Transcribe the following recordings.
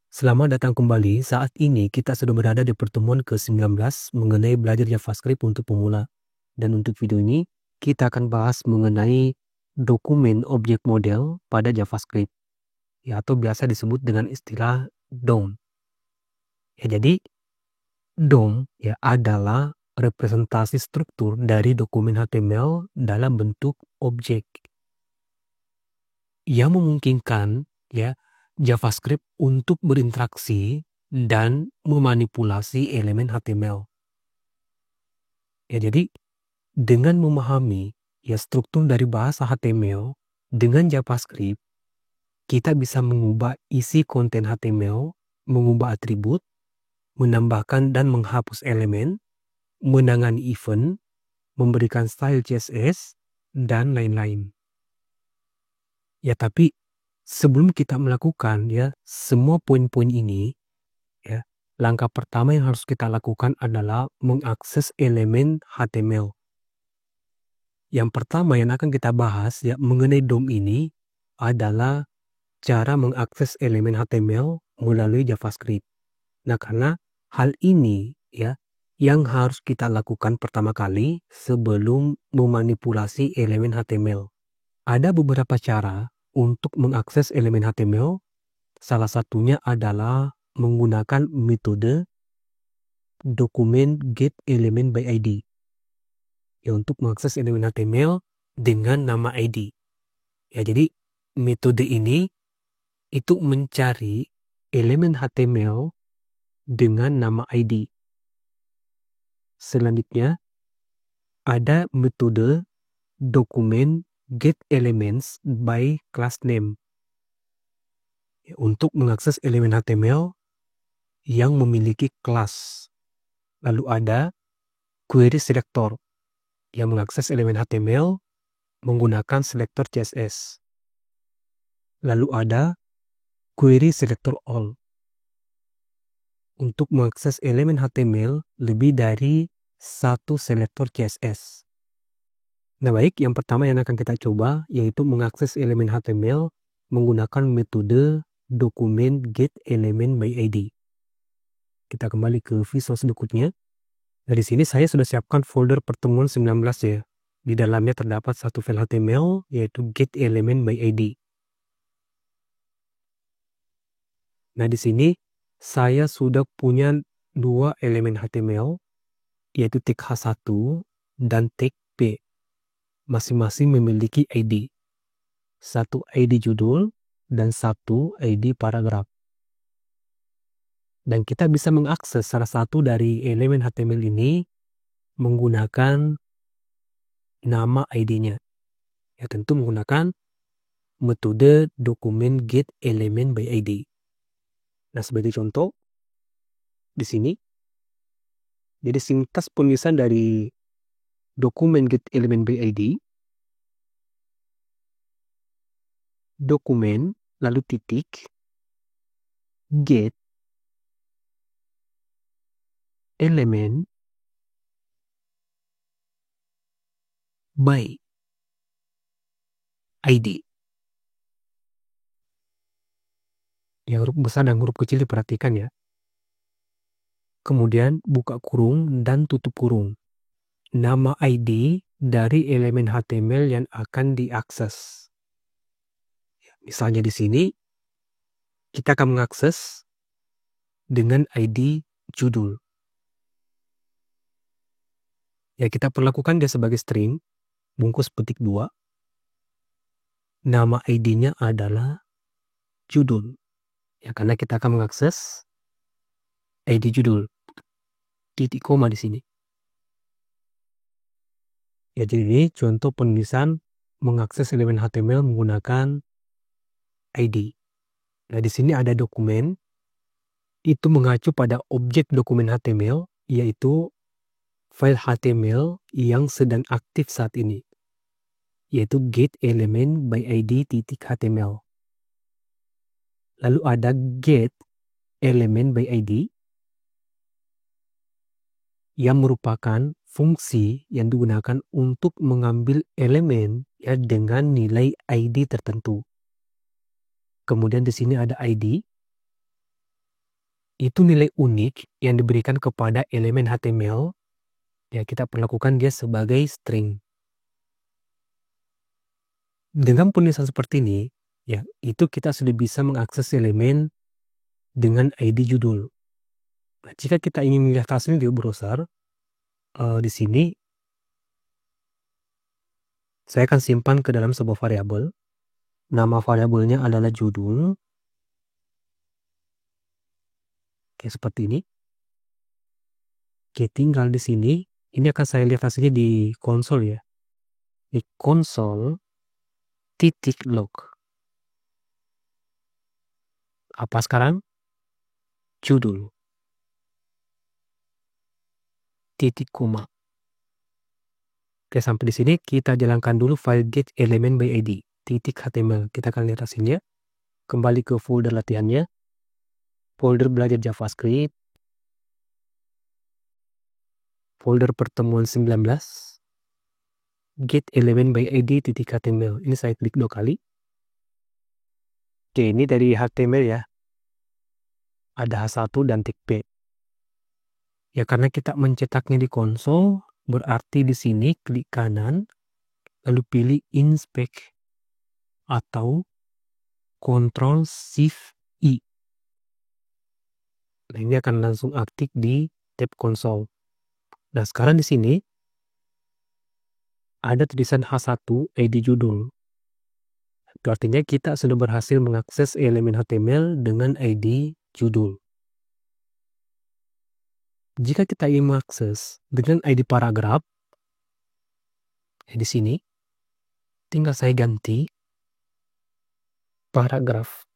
Selamat datang kembali. Saat ini kita sudah berada di pertemuan ke-19 mengenai belajar JavaScript untuk pemula. Dan untuk video ini, kita akan bahas mengenai dokumen objek model pada JavaScript, ya, atau biasa disebut dengan istilah DOM. Ya, jadi DOM ya adalah representasi struktur dari dokumen HTML dalam bentuk objek yang memungkinkan ya JavaScript untuk berinteraksi dan memanipulasi elemen HTML. Ya, jadi dengan memahami ya struktur dari bahasa HTML dengan JavaScript, kita bisa mengubah isi konten HTML, mengubah atribut, menambahkan dan menghapus elemen, menangani event, memberikan style CSS, dan lain-lain. Ya, tapi sebelum kita melakukan ya semua poin-poin ini, ya, langkah pertama yang harus kita lakukan adalah mengakses elemen HTML. Yang pertama yang akan kita bahas ya mengenai DOM ini adalah cara mengakses elemen HTML melalui JavaScript. Nah, karena hal ini ya yang harus kita lakukan pertama kali sebelum memanipulasi elemen HTML. Ada beberapa cara untuk mengakses elemen HTML. Salah satunya adalah menggunakan metode dokumen getElementById. Ya, untuk mengakses elemen HTML dengan nama ID. Ya, jadi metode ini itu mencari elemen HTML dengan nama ID. Selanjutnya ada metode dokumen getElements by class name. Ya, untuk mengakses elemen HTML yang memiliki kelas. Lalu ada query selector yang mengakses elemen HTML menggunakan selektor CSS. Lalu ada query selector all untuk mengakses elemen HTML lebih dari satu selektor CSS. Nah, baik, yang pertama yang akan kita coba yaitu mengakses elemen HTML menggunakan metode dokumen getElementById. Kita kembali ke Visual Studionya. Dari sini saya sudah siapkan folder pertemuan 19 ya. Di dalamnya terdapat satu file HTML yaitu getElementById. Nah, di sini saya sudah punya dua elemen HTML yaitu tag H1 dan tag P. Masing-masing memiliki ID. Satu ID judul dan satu ID paragraf. Dan kita bisa mengakses salah satu dari elemen HTML ini menggunakan nama ID-nya. Ya, tentu menggunakan metode dokumen getElementById. Nah, sebagai contoh di sini, jadi sintaks penulisan dari dokumen getElementById, dokumen lalu titik get elemen by ID. Ya, huruf besar dan huruf kecil diperhatikan ya. Kemudian buka kurung dan tutup kurung. Nama ID dari elemen HTML yang akan diakses. Misalnya di sini kita akan mengakses dengan ID judul. Ya, kita perlakukan dia sebagai string, bungkus petik 2. Nama ID-nya adalah judul. Ya, karena kita akan mengakses ID judul. Titik koma di sini. Ya, jadi ini contoh penulisan mengakses elemen HTML menggunakan ID. Nah, di sini ada dokumen. Itu mengacu pada objek dokumen HTML, yaitu file HTML yang sedang aktif saat ini, yaitu getElementById.html. Lalu ada getElementById yang merupakan fungsi yang digunakan untuk mengambil elemen ya dengan nilai ID tertentu. Kemudian di sini ada ID itu nilai unik yang diberikan kepada elemen HTML, ya kita perlakukan dia sebagai string. Dengan penulisan seperti ini, ya itu kita sudah bisa mengakses elemen dengan ID judul. Nah, jika kita ingin melihat hasilnya di browser, di sini saya akan simpan ke dalam sebuah variabel. Nama variabelnya adalah judul. Kayak seperti ini. Oke, tinggal di sini. Ini akan saya lihat hasilnya di konsol ya. Di konsol titik log. Apa sekarang? Judul. Titik koma. Oke, sampai di sini kita jalankan dulu file get element by ID. Titik HTML. Kita akan lihat hasilnya. Kembali ke folder latihannya. Folder belajar JavaScript. Folder pertemuan 19. Get element by ID titik HTML. Ini saya klik 2 kali. Oke, ini dari HTML ya. Ada H1 dan tik P. Ya, karena kita mencetaknya di konsol, berarti di sini klik kanan, lalu pilih inspect atau Ctrl Shift I. Nah, ini akan langsung aktif di tab konsol. Nah, sekarang di sini ada tulisan H1 ID judul. Itu artinya kita sudah berhasil mengakses elemen HTML dengan ID judul. Jika kita ingin mengakses dengan ID paragraf, di sini tinggal saya ganti paragraf.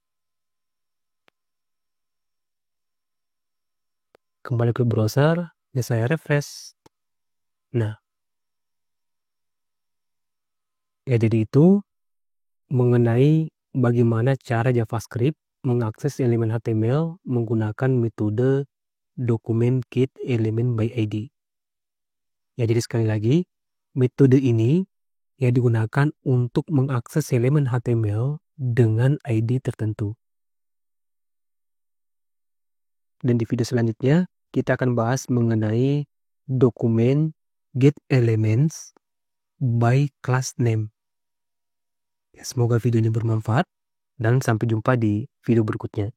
Kembali ke browser, ya saya refresh. Nah, ya jadi itu mengenai bagaimana cara JavaScript mengakses elemen HTML menggunakan metode dokumen get element by ID. Ya, jadi sekali lagi, metode ini ya digunakan untuk mengakses elemen HTML dengan ID tertentu. Dan di video selanjutnya, kita akan bahas mengenai dokumen get elements by class name. Ya, semoga video ini bermanfaat dan sampai jumpa di video berikutnya.